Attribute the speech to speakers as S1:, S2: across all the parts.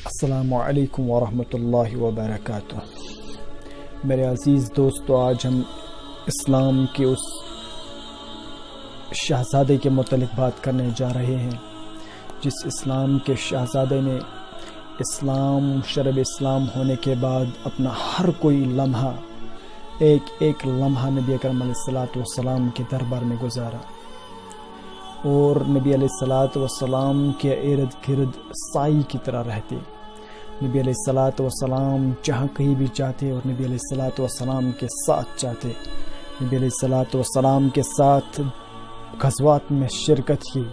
S1: السلام علیکم ورحمۃ اللہ وبرکاتہ۔ میرے عزیز دوستو، آج ہم اسلام کے اس شہزادے کے متعلق بات کرنے جا رہے ہیں جس اسلام کے شہزادے نے شرب اسلام ہونے کے بعد اپنا ہر کوئی لمحہ ایک لمحہ نبی اکرم علیہ الصلوۃ والسلام کے دربار میں گزارا اور نبی علیہ الصلوۃ والسلام کے ارد گرد سائی کی طرح رہتے۔ نبی علیہ الصلوۃ والسلام جہاں کہیں بھی جاتے اور نبی علیہ الصلوۃ والسلام کے ساتھ جاتے، نبی علیہ الصلوۃ والسلام کے ساتھ غزوات میں شرکت کی،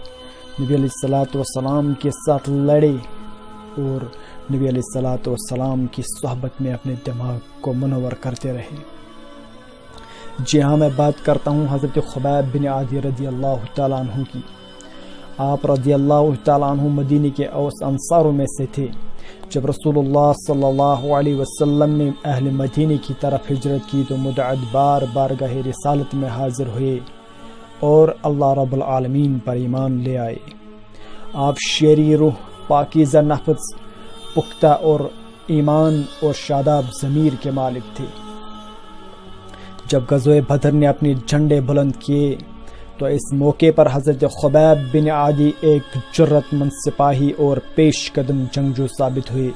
S1: نبی علیہ الصلوۃ والسلام کے ساتھ لڑے اور نبی علیہ الصلوۃ والسلام کی صحبت میں اپنے دماغ کو منور کرتے رہے۔ جی ہاں، میں بات کرتا ہوں حضرت خبیب بن عادی رضی اللہ تعالیٰ عنہ کی۔ آپ رضی اللہ تعالیٰ عنہ مدینے کے اوس انصاروں میں سے تھے۔ جب رسول اللہ صلی اللہ علیہ وسلم نے اہل مدینے کی طرف ہجرت کی تو متعدد بار بارگاہ رسالت میں حاضر ہوئے اور اللہ رب العالمین پر ایمان لے آئے۔ آپ شیریں روح، پاکیزہ نفس، پختہ اور ایمان اور شاداب ضمیر کے مالک تھے۔ جب غزوہ بدر نے اپنے جھنڈے بلند کیے تو اس موقع پر حضرت خبیب بن عادی ایک جرت مند سپاہی اور پیش قدم جنگجو ثابت ہوئے۔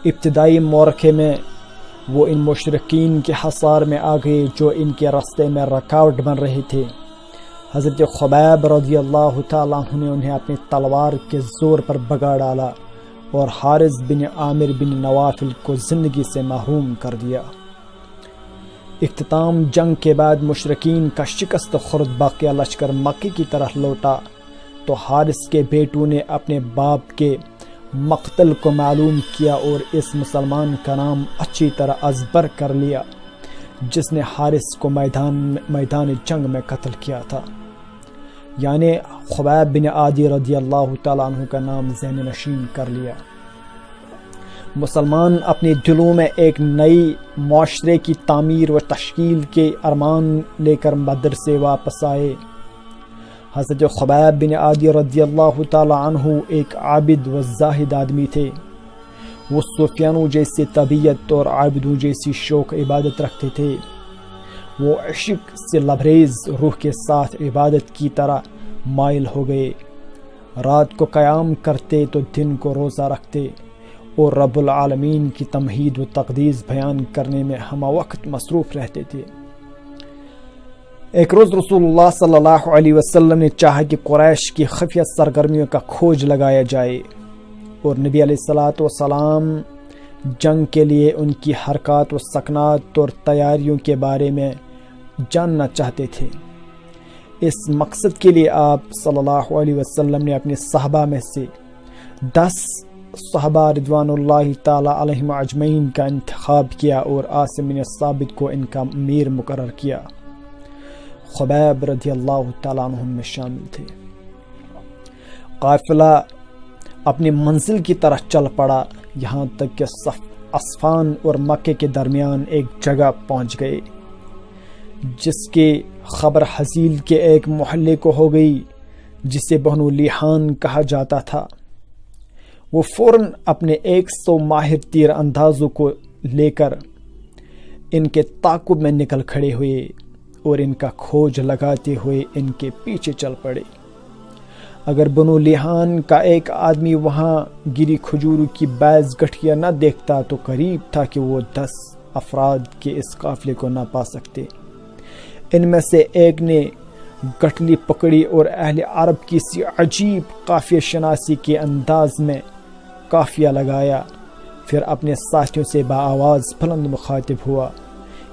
S1: ابتدائی معرکے میں وہ ان مشرکین کے حصار میں آ گئے جو ان کے راستے میں رکاوٹ بن رہے تھے۔ حضرت خبیب رضی اللہ تعالیٰ عنہ نے انہیں اپنی تلوار کے زور پر بگا ڈالا اور حارث بن عامر بن نوافل کو زندگی سے محروم کر دیا۔ اختتام جنگ کے بعد مشرکین کا شکست خورد باقیہ لشکر مکے کی طرف لوٹا تو حارث کے بیٹوں نے اپنے باپ کے مقتل کو معلوم کیا اور اس مسلمان کا نام اچھی طرح ازبر کر لیا جس نے حارث کو میدان جنگ میں قتل کیا تھا، یعنی خبیب بن عادی رضی اللہ تعالیٰ عنہ کا نام ذہن نشین کر لیا۔ مسلمان اپنے دلوں میں ایک نئی معاشرے کی تعمیر و تشکیل کے ارمان لے کر بدر سے واپس آئے۔ حضرت خبیب بن عادی رضی اللہ تعالی عنہ ایک عابد و زاہد آدمی تھے۔ وہ سفیانوں جیسے طبیعت اور عابدوں جیسی شوق عبادت رکھتے تھے۔ وہ عشق سے لبریز روح کے ساتھ عبادت کی طرح مائل ہو گئے۔ رات کو قیام کرتے تو دن کو روزہ رکھتے اور رب العالمین کی تمہید و تقدیس بیان کرنے میں ہمہ وقت مصروف رہتے تھے۔ ایک روز رسول اللہ صلی اللہ علیہ وسلم نے چاہا کہ قریش کی خفیہ سرگرمیوں کا کھوج لگایا جائے اور نبی علیہ الصلوۃ والسلام جنگ کے لیے ان کی حرکات و سکنات اور تیاریوں کے بارے میں جاننا چاہتے تھے۔ اس مقصد کے لیے آپ صلی اللہ علیہ وسلم نے اپنے صحابہ میں سے 10 صحابہ رضوان اللہ تعالی علیہم اجمعین کا انتخاب کیا اور عاصم بن ثابت کو ان کا امیر مقرر کیا۔ خبیب رضی اللہ تعالیٰ عنہ میں شامل تھے۔ قافلہ اپنی منزل کی طرح چل پڑا، یہاں تک کہ اصفان اور مکے کے درمیان ایک جگہ پہنچ گئے جس کی خبر حزیل کے ایک محلے کو ہو گئی جسے بنو لیحان کہا جاتا تھا۔ وہ فوراً اپنے 100 ماہر تیر اندازوں کو لے کر ان کے تعاقب میں نکل کھڑے ہوئے اور ان کا کھوج لگاتے ہوئے ان کے پیچھے چل پڑے۔ اگر بنو لیحان کا ایک آدمی وہاں گری کھجوروں کی بعض گٹھیاں نہ دیکھتا تو قریب تھا کہ وہ 10 افراد کے اس قافلے کو نہ پا سکتے۔ ان میں سے ایک نے گٹھلی پکڑی اور اہل عرب کی سی عجیب قافیہ شناسی کے انداز میں قافیہ لگایا، پھر اپنے ساتھیوں سے بآواز بلند مخاطب ہوا،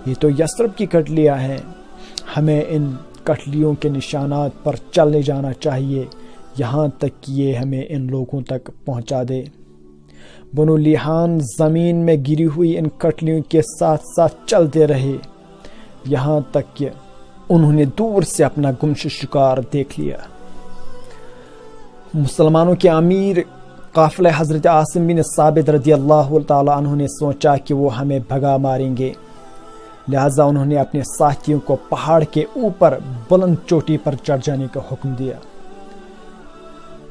S1: یہ تو یثرب کی کٹلیاں ہیں، ہمیں ان کٹلیوں کے نشانات پر چلے جانا چاہیے یہاں تک کہ یہ ہمیں ان لوگوں تک پہنچا دے۔ بنو لیحان زمین میں گری ہوئی ان کٹلیوں کے ساتھ ساتھ چلتے رہے یہاں تک کہ انہوں نے دور سے اپنا گمشدہ شکار دیکھ لیا۔ مسلمانوں کے امیر قافلہ حضرت عاصم بن ثابت رضی اللہ تعالی عنہ نے سوچا کہ وہ ہمیں بھگا ماریں گے، لہذا انہوں نے اپنے ساتھیوں کو پہاڑ کے اوپر بلند چوٹی پر چڑھ جانے کا حکم دیا۔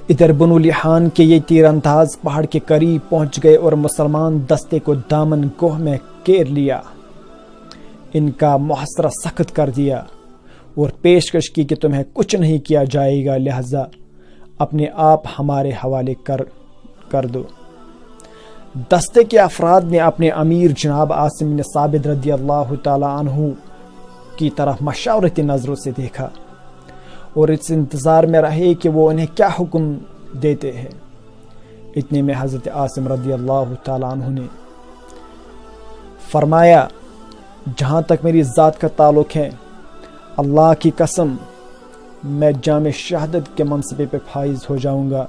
S1: ادھر بنو لحان کے یہ تیر انداز پہاڑ کے قریب پہنچ گئے اور مسلمان دستے کو دامن گوہ میں گھیر لیا، ان کا محاصرہ سخت کر دیا اور پیشکش کی کہ تمہیں کچھ نہیں کیا جائے گا، لہذا اپنے آپ ہمارے حوالے کر دو۔ دستے کے افراد نے اپنے امیر جناب عاصم بن ثابت رضی اللہ تعالی عنہ کی طرف مشاورتی نظروں سے دیکھا اور اس انتظار میں رہے کہ وہ انہیں کیا حکم دیتے ہیں۔ اتنے میں حضرت عاصم رضی اللہ تعالی عنہ نے فرمایا، جہاں تک میری ذات کا تعلق ہے، اللہ کی قسم میں جامع شہادت کے منصبے پہ فائز ہو جاؤں گا،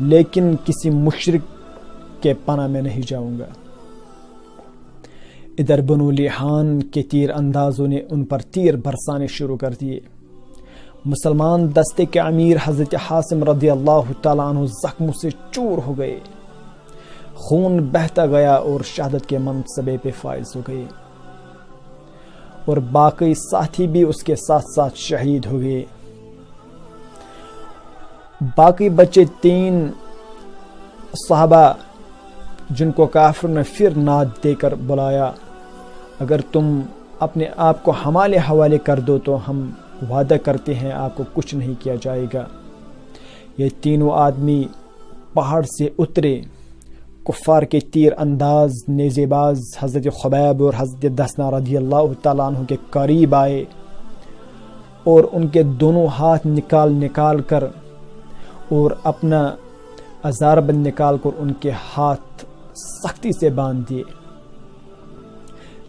S1: لیکن کسی مشرک کے پناہ میں نہیں جاؤں گا۔ ادھر بنو لحان کے تیر اندازوں نے ان پر تیر برسانے شروع کر دیے۔ مسلمان دستے کے امیر حضرت عاصم رضی اللہ تعالیٰ عنہ زخموں سے چور ہو گئے، خون بہتا گیا اور شہادت کے منصبے پہ فائز ہو گئے، اور باقی ساتھی بھی اس کے ساتھ ساتھ شہید ہو گئے۔ باقی بچے 3 صحابہ جن کو کافر نے پھر ناد دے کر بلایا، اگر تم اپنے آپ کو ہمارے حوالے کر دو تو ہم وعدہ کرتے ہیں آپ کو کچھ نہیں کیا جائے گا۔ یہ تینوں آدمی پہاڑ سے اترے، کفار کے تیر انداز نیزے باز حضرت خبیب اور حضرت دسنا رضی اللہ تعالیٰ عنہ کے قریب آئے اور ان کے دونوں ہاتھ نکال کر اور اپنا ازار بند نکال کر ان کے ہاتھ سختی سے باندھ دیے۔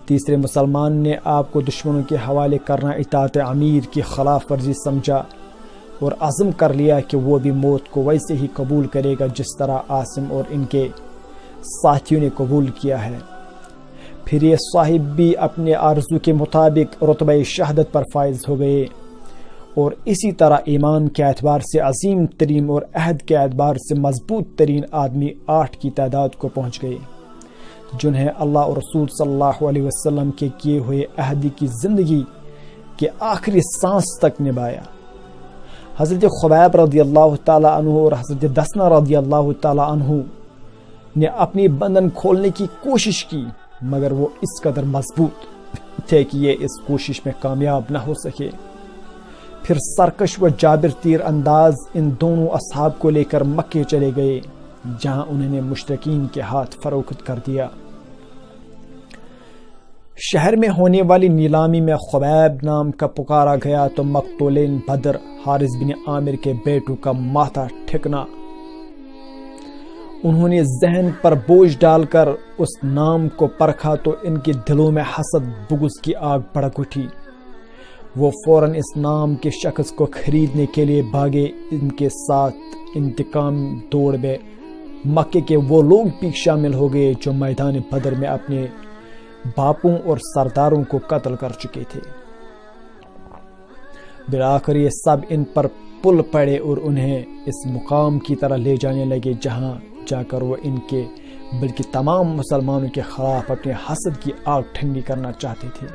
S1: تیسرے مسلمان نے آپ کو دشمنوں کے حوالے کرنا اطاعت امیر کی خلاف ورزی سمجھا اور عزم کر لیا کہ وہ بھی موت کو ویسے ہی قبول کرے گا جس طرح عاصم اور ان کے ساتھیوں نے قبول کیا ہے۔ پھر یہ صاحب بھی اپنے آرزو کے مطابق رتبہ شہادت پر فائز ہو گئے اور اسی طرح ایمان کے اعتبار سے عظیم ترین اور عہد کے اعتبار سے مضبوط ترین آدمی 8 کی تعداد کو پہنچ گئے، جنہیں اللہ اور رسول صلی اللہ علیہ وسلم کے کیے ہوئے عہد کی زندگی کے آخری سانس تک نبھایا۔ حضرت خبیب رضی اللہ تعالی عنہ اور حضرت دسنا رضی اللہ تعالی عنہ نے اپنی بندن کھولنے کی کوشش کی، مگر وہ اس قدر مضبوط تھے کہ یہ اس کوشش میں کامیاب نہ ہو سکے۔ پھر سرکش و جابر تیر انداز ان دونوں اصحاب کو لے کر مکے چلے گئے، جہاں انہوں نے مشرکین کے ہاتھ فروخت کر دیا۔ شہر میں ہونے والی نیلامی میں خبیب نام کا پکارا گیا تو مقتولین بدر حارث بن عامر کے بیٹوں کا ماتھا ٹھکنا۔ انہوں نے ذہن پر بوجھ ڈال کر اس نام کو پرکھا تو ان کے دلوں میں حسد بغض کی آگ بھڑک اٹھی۔ وہ فوراً اس نام کے شخص کو خریدنے کے لیے بھاگے، ان کے ساتھ انتقام دوڑ میں مکے کے وہ لوگ بھی شامل ہو گئے جو میدان بدر میں اپنے باپوں اور سرداروں کو قتل کر چکے تھے۔ بالآخر یہ سب ان پر پل پڑے اور انہیں اس مقام کی طرح لے جانے لگے جہاں جا کر وہ ان کے بلکہ تمام مسلمانوں کے خلاف اپنے حسد کی آگ ٹھنڈی کرنا چاہتے تھے۔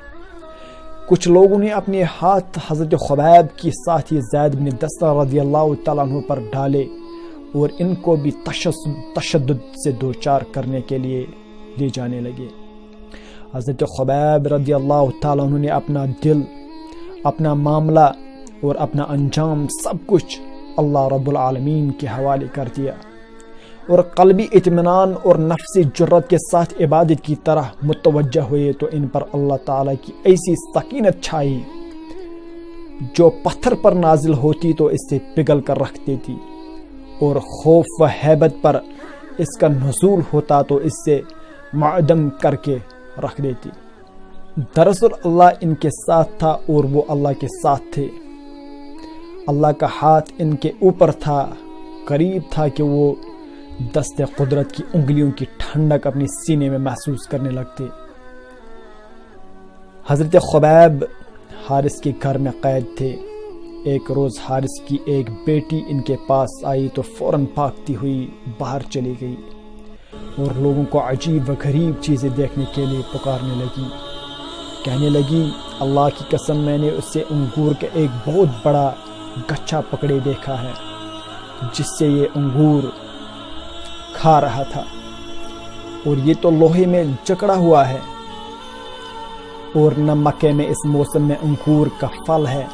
S1: کچھ لوگوں نے اپنے ہاتھ حضرت خبیب کی ساتھی زید بن دسنا رضی اللہ تعالیٰ عنہ پر ڈالے اور ان کو بھی تشدد سے دوچار کرنے کے لیے لے جانے لگے۔ حضرت خبیب رضی اللہ تعالیٰ عنہ نے اپنا دل، اپنا معاملہ اور اپنا انجام سب کچھ اللہ رب العالمین کے حوالے کر دیا اور قلبی اطمینان اور نفسی جرت کے ساتھ عبادت کی طرح متوجہ ہوئے تو ان پر اللہ تعالیٰ کی ایسی سکینت چھائی جو پتھر پر نازل ہوتی تو اس سے پگھل کر رکھ دیتی، اور خوف و ہیبت پر اس کا نزول ہوتا تو اس سے معدم کر کے رکھ دیتی۔ دراصل اللہ ان کے ساتھ تھا اور وہ اللہ کے ساتھ تھے۔ اللہ کا ہاتھ ان کے اوپر تھا، قریب تھا کہ وہ دست قدرت کی انگلیوں کی ٹھنڈک اپنی سینے میں محسوس کرنے لگتے۔ حضرت خبیب حارث کے گھر میں قید تھے۔ ایک روز حارث کی ایک بیٹی ان کے پاس آئی تو فوراً بھاگتی ہوئی باہر چلی گئی اور لوگوں کو عجیب و غریب چیزیں دیکھنے کے لیے پکارنے لگی، کہنے لگی اللہ کی قسم میں نے اسے انگور کا ایک بہت بڑا گچھا پکڑے دیکھا ہے۔ جس سے یہ انگور کھا رہا تھا، اور یہ تو لوہے میں جکڑا ہوا ہے، اور نہ مکے میں اس موسم میں انگور کا پھل ہے۔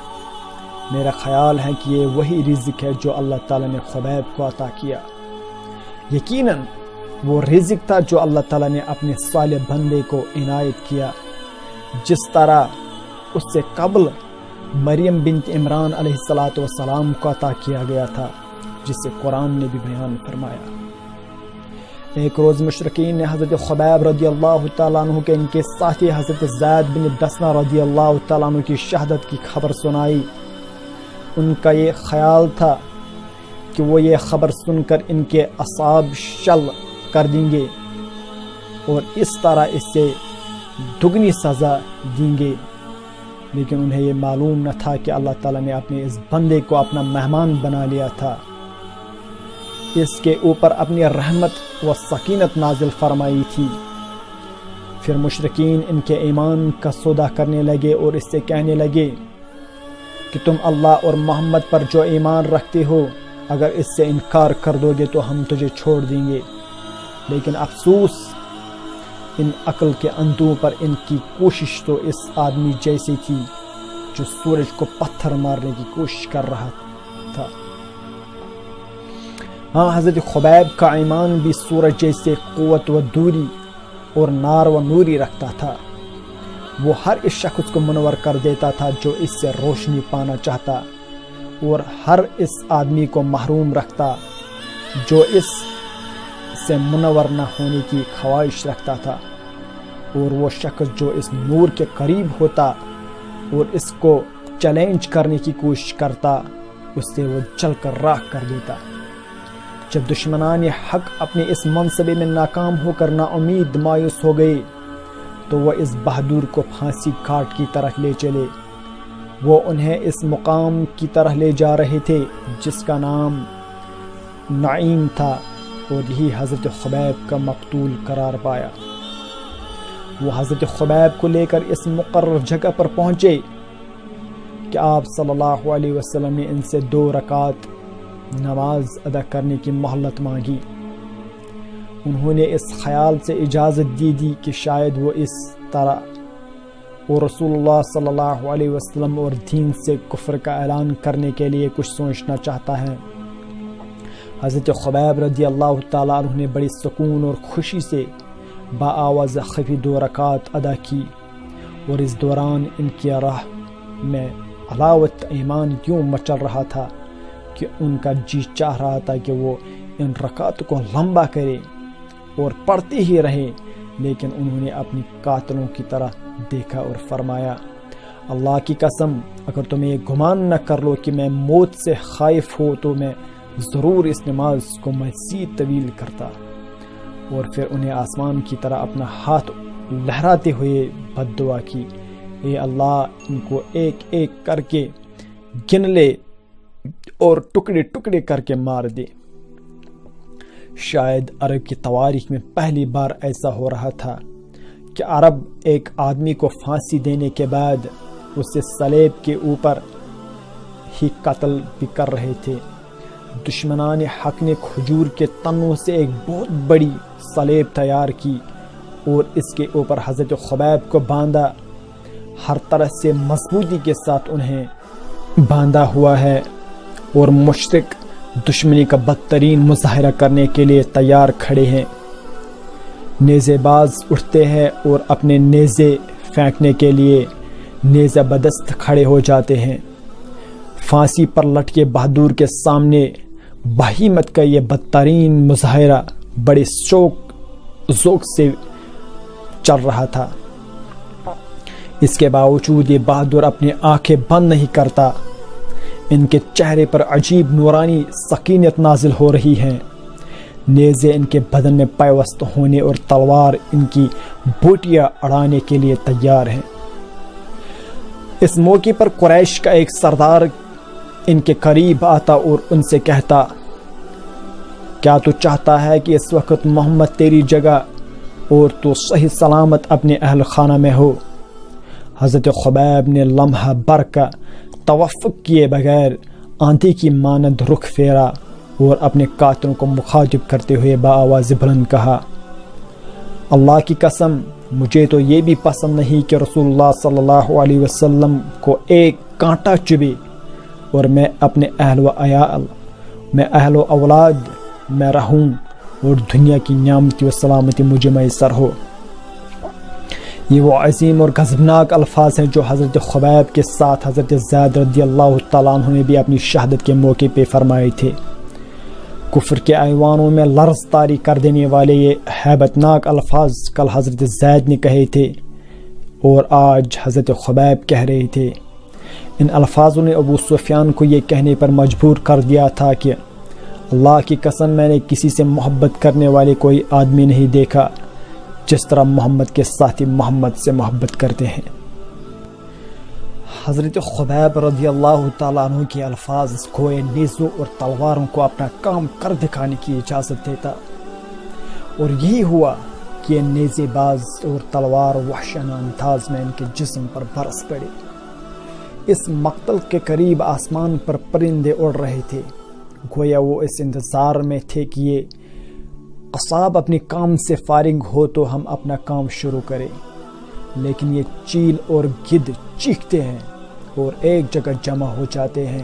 S1: میرا خیال ہے کہ یہ وہی رزق ہے جو اللہ تعالیٰ نے خبیب کو عطا کیا۔ یقیناً وہ رزق تھا جو اللہ تعالیٰ نے اپنے صالح بندے کو عنایت کیا، جس طرح اس سے قبل مریم بنت عمران علیہ السلام کو عطا کیا گیا تھا، جسے قرآن نے بھی بیان فرمایا۔ ایک روز مشرکین نے حضرت خبیب رضی اللہ تعالیٰ عنہ کے ان کے ساتھی حضرت زید بن دسنہ رضی اللہ تعالیٰ عنہ کی شہادت کی خبر سنائی۔ ان کا یہ خیال تھا کہ وہ یہ خبر سن کر ان کے اعصاب شل کر دیں گے اور اس طرح اس سے دگنی سزا دیں گے، لیکن انہیں یہ معلوم نہ تھا کہ اللہ تعالیٰ نے اپنے اس بندے کو اپنا مہمان بنا لیا تھا، اس کے اوپر اپنی رحمت و سکینت نازل فرمائی تھی۔ پھر مشرکین ان کے ایمان کا سودا کرنے لگے اور اس سے کہنے لگے کہ تم اللہ اور محمد پر جو ایمان رکھتے ہو، اگر اس سے انکار کر دو گے تو ہم تجھے چھوڑ دیں گے۔ لیکن افسوس ان عقل کے اندھوں پر، ان کی کوشش تو اس آدمی جیسی تھی جو سورج کو پتھر مارنے کی کوشش کر رہا تھا۔ ہاں، حضرت خبیب کا ایمان بھی سورج جیسے قوت و دوری اور نار و نوری رکھتا تھا۔ وہ ہر اس شخص کو منور کر دیتا تھا جو اس سے روشنی پانا چاہتا، اور ہر اس آدمی کو محروم رکھتا جو اس سے منور نہ ہونے کی خواہش رکھتا تھا، اور وہ شخص جو اس نور کے قریب ہوتا اور اس کو چیلنج کرنے کی کوشش کرتا، اس سے وہ جل کر راکھ کر دیتا۔ جب دشمنان حق اپنے اس منصبے میں ناکام ہو کر نا امید مایوس ہو گئے تو وہ اس بہادر کو پھانسی کاٹ کی طرف لے چلے۔ وہ انہیں اس مقام کی طرح لے جا رہے تھے جس کا نام نعیم تھا، اور یہی حضرت خبیب کا مقتول قرار پایا۔ وہ حضرت خبیب کو لے کر اس مقرر جگہ پر پہنچے کہ آپ صلی اللہ علیہ وسلم نے ان سے 2 رکعت نماز ادا کرنے کی مہلت مانگی۔ انہوں نے اس خیال سے اجازت دی کہ شاید وہ اس طرح وہ رسول اللہ صلی اللہ علیہ وسلم اور دین سے کفر کا اعلان کرنے کے لیے کچھ سوچنا چاہتا ہے۔ حضرت خبیب رضی اللہ تعالیٰ عنہ نے بڑی سکون اور خوشی سے باآواز خفی 2 رکعت ادا کی، اور اس دوران ان کی راہ میں علاوت ایمان کیوں مچل رہا تھا کہ ان کا جی چاہ رہا تھا کہ وہ ان رکعت کو لمبا کرے اور پڑھتے ہی رہے، لیکن انہوں نے اپنی قاتلوں کی طرح دیکھا اور فرمایا، اللہ کی قسم اگر تم یہ گمان نہ کر لو کہ میں موت سے خائف ہو تو میں ضرور اس نماز کو مزید طویل کرتا۔ اور پھر انہیں آسمان کی طرح اپنا ہاتھ لہراتے ہوئے بد دعا کی، اے اللہ ان کو ایک ایک کر کے گن لے اور ٹکڑے ٹکڑے کر کے مار دے۔ شاید عرب کی تواریخ میں پہلی بار ایسا ہو رہا تھا کہ عرب ایک آدمی کو پھانسی دینے کے بعد اسے صلیب کے اوپر ہی قتل بھی کر رہے تھے۔ دشمنان حق نے کھجور کے تنوں سے ایک بہت بڑی صلیب تیار کی اور اس کے اوپر حضرت خبیب کو باندھا، ہر طرح سے مضبوطی کے ساتھ انہیں باندھا ہوا ہے، اور مشرک دشمنی کا بدترین مظاہرہ کرنے کے لیے تیار کھڑے ہیں۔ نیزے باز اٹھتے ہیں اور اپنے نیزے پھینکنے کے لیے نیزہ بدست کھڑے ہو جاتے ہیں۔ پھانسی پر لٹکے بہادر کے سامنے بہیمت کا یہ بدترین مظاہرہ بڑے ذوق سے چل رہا تھا۔ اس کے باوجود یہ بہادر اپنی آنکھیں بند نہیں کرتا، ان کے چہرے پر عجیب نورانی سکینت نازل ہو رہی ہے۔ نیزے ان کے بدن میں پیوست ہونے اور تلوار ان کی بوٹیاں اڑانے کے لیے تیار ہیں۔ اس موقع پر قریش کا ایک سردار ان کے قریب آتا اور ان سے کہتا، کیا تو چاہتا ہے کہ اس وقت محمد تیری جگہ اور تو صحیح سلامت اپنے اہل خانہ میں ہو؟ حضرت خبیب نے لمحہ بھر کا توفق کیے بغیر آندھی کی مانند رخ پھیرا اور اپنے قاتلوں کو مخاطب کرتے ہوئے بآواز بلند کہا، اللہ کی قسم مجھے تو یہ بھی پسند نہیں کہ رسول اللہ صلی اللہ علیہ وسلم کو ایک کانٹا چبھے اور میں اپنے اہل و عیال، میں اہل و اولاد میں رہوں اور دنیا کی نعمتی و سلامتی مجھے میسر ہو۔ یہ وہ عظیم اور غضبناک الفاظ ہیں جو حضرت خبیب کے ساتھ حضرت زید رضی اللہ تعالیٰ عنہ نے بھی اپنی شہادت کے موقع پہ فرمائے تھے۔ کفر کے ایوانوں میں لرز طاری کر دینے والے یہ ہیبتناک الفاظ کل حضرت زید نے کہے تھے اور آج حضرت خبیب کہہ رہے تھے۔ ان الفاظوں نے ابو سفیان کو یہ کہنے پر مجبور کر دیا تھا کہ اللہ کی قسم میں نے کسی سے محبت کرنے والے کوئی آدمی نہیں دیکھا جس طرح محمد کے ساتھی محمد سے محبت کرتے ہیں۔ حضرت خبیب رضی اللہ تعالیٰ عنہ کے الفاظ گوئے نیزوں اور تلواروں کو اپنا کام کر دکھانے کی اجازت دیتا، اور یہی ہوا کہ نیزے باز اور تلوار وحشیانہ انداز میں ان کے جسم پر برس پڑے۔ اس مقتل کے قریب آسمان پر پرندے اڑ رہے تھے، گویا وہ اس انتظار میں تھے کہ یہ قصاب اپنے کام سے فارغ ہو تو ہم اپنا کام شروع کریں، لیکن یہ چیل اور گدھ چیختے ہیں اور ایک جگہ جمع ہو جاتے ہیں،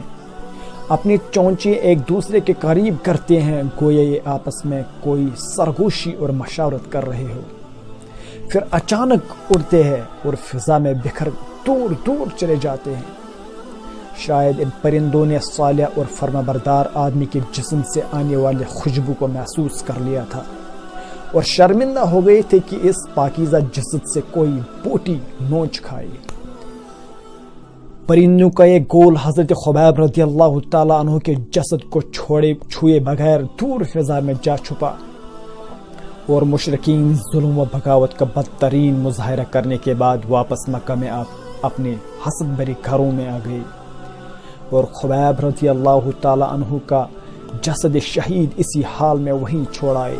S1: اپنی چونچیں ایک دوسرے کے قریب کرتے ہیں، گویا یہ آپس میں کوئی سرگوشی اور مشاورت کر رہے ہو، پھر اچانک اڑتے ہیں اور فضا میں بکھر دور دور چلے جاتے ہیں۔ شاید ان پرندوں نے صالح اور فرمانبردار آدمی کے جسم سے آنے والے خوشبو کو محسوس کر لیا تھا اور شرمندہ ہو گئے تھے کہ اس پاکیزہ جسد سے کوئی بوٹی نوچ کھائے۔ پرندوں کا یہ گول حضرت خبیب رضی اللہ تعالیٰ عنہ کے جسد کو چھوئے بغیر دور فضا میں جا چھپا، اور مشرکین ظلم و بغاوت کا بدترین مظاہرہ کرنے کے بعد واپس مکہ میں اپنے حسد بھرے گھروں میں آ گئے، اور خبیب رضی اللہ تعالیٰ عنہ کا جسد شہید اسی حال میں وہیں چھوڑائے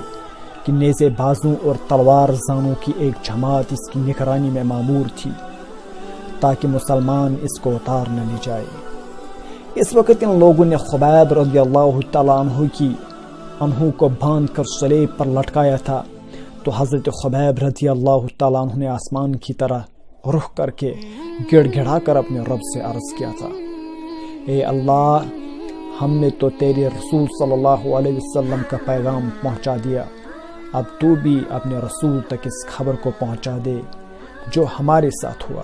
S1: کہ نیزے بازوں اور تلوار زانوں کی ایک جماعت اس کی نگرانی میں مامور تھی تاکہ مسلمان اس کو اتار نہ لے جائے۔ اس وقت ان لوگوں نے خبیب رضی اللہ تعالیٰ عنہ کو باندھ کر صلیب پر لٹکایا تھا، تو حضرت خبیب رضی اللہ تعالیٰ عنہ نے آسمان کی طرح رخ کر کے گڑ گڑا کر اپنے رب سے عرض کیا تھا، اے اللہ، ہم نے تو تیرے رسول صلی اللہ علیہ وسلم کا پیغام پہنچا دیا، اب تو بھی اپنے رسول تک اس خبر کو پہنچا دے جو ہمارے ساتھ ہوا۔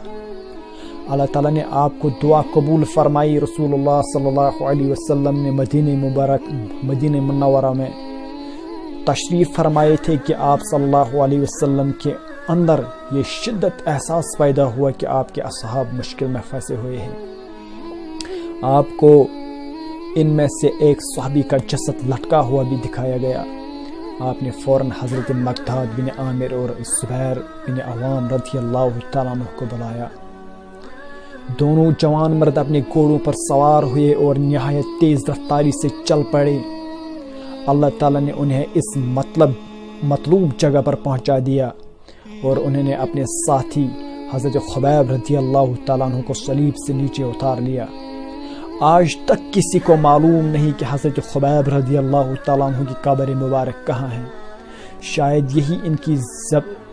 S1: اللہ تعالیٰ نے آپ کو دعا قبول فرمائی۔ رسول اللہ صلی اللہ علیہ وسلم نے مدینہ منورہ میں تشریف فرمائے تھے کہ آپ صلی اللہ علیہ وسلم کے اندر یہ شدت احساس پیدا ہوا کہ آپ کے اصحاب مشکل میں پھنسے ہوئے ہیں۔ آپ کو ان میں سے ایک صحابی کا جسد لٹکا ہوا بھی دکھایا گیا۔ آپ نے فوراً حضرت مقداد بن عامر اور زبیر بن عوام رضی اللہ تعالیٰ عنہ کو بلایا۔ دونوں جوان مرد اپنے گھوڑوں پر سوار ہوئے اور نہایت تیز رفتاری سے چل پڑے۔ اللہ تعالیٰ نے انہیں اس مطلوب جگہ پر پہنچا دیا، اور انہوں نے اپنے ساتھی حضرت خبیب رضی اللہ تعالیٰ عنہ کو صلیب سے نیچے اتار لیا۔ آج تک کسی کو معلوم نہیں کہ حضرت خبیب رضی اللہ تعالیٰ عنہ کی قبر مبارک کہاں ہے۔ شاید یہی ان کی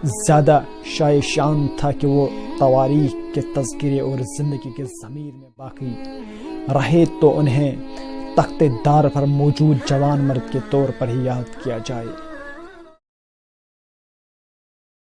S1: زیادہ شائع شان تھا کہ وہ تواریخ کے تذکرے اور زندگی کے ضمیر میں باقی رہے تو انہیں تخت دار پر موجود جوان مرد کے طور پر ہی یاد کیا جائے۔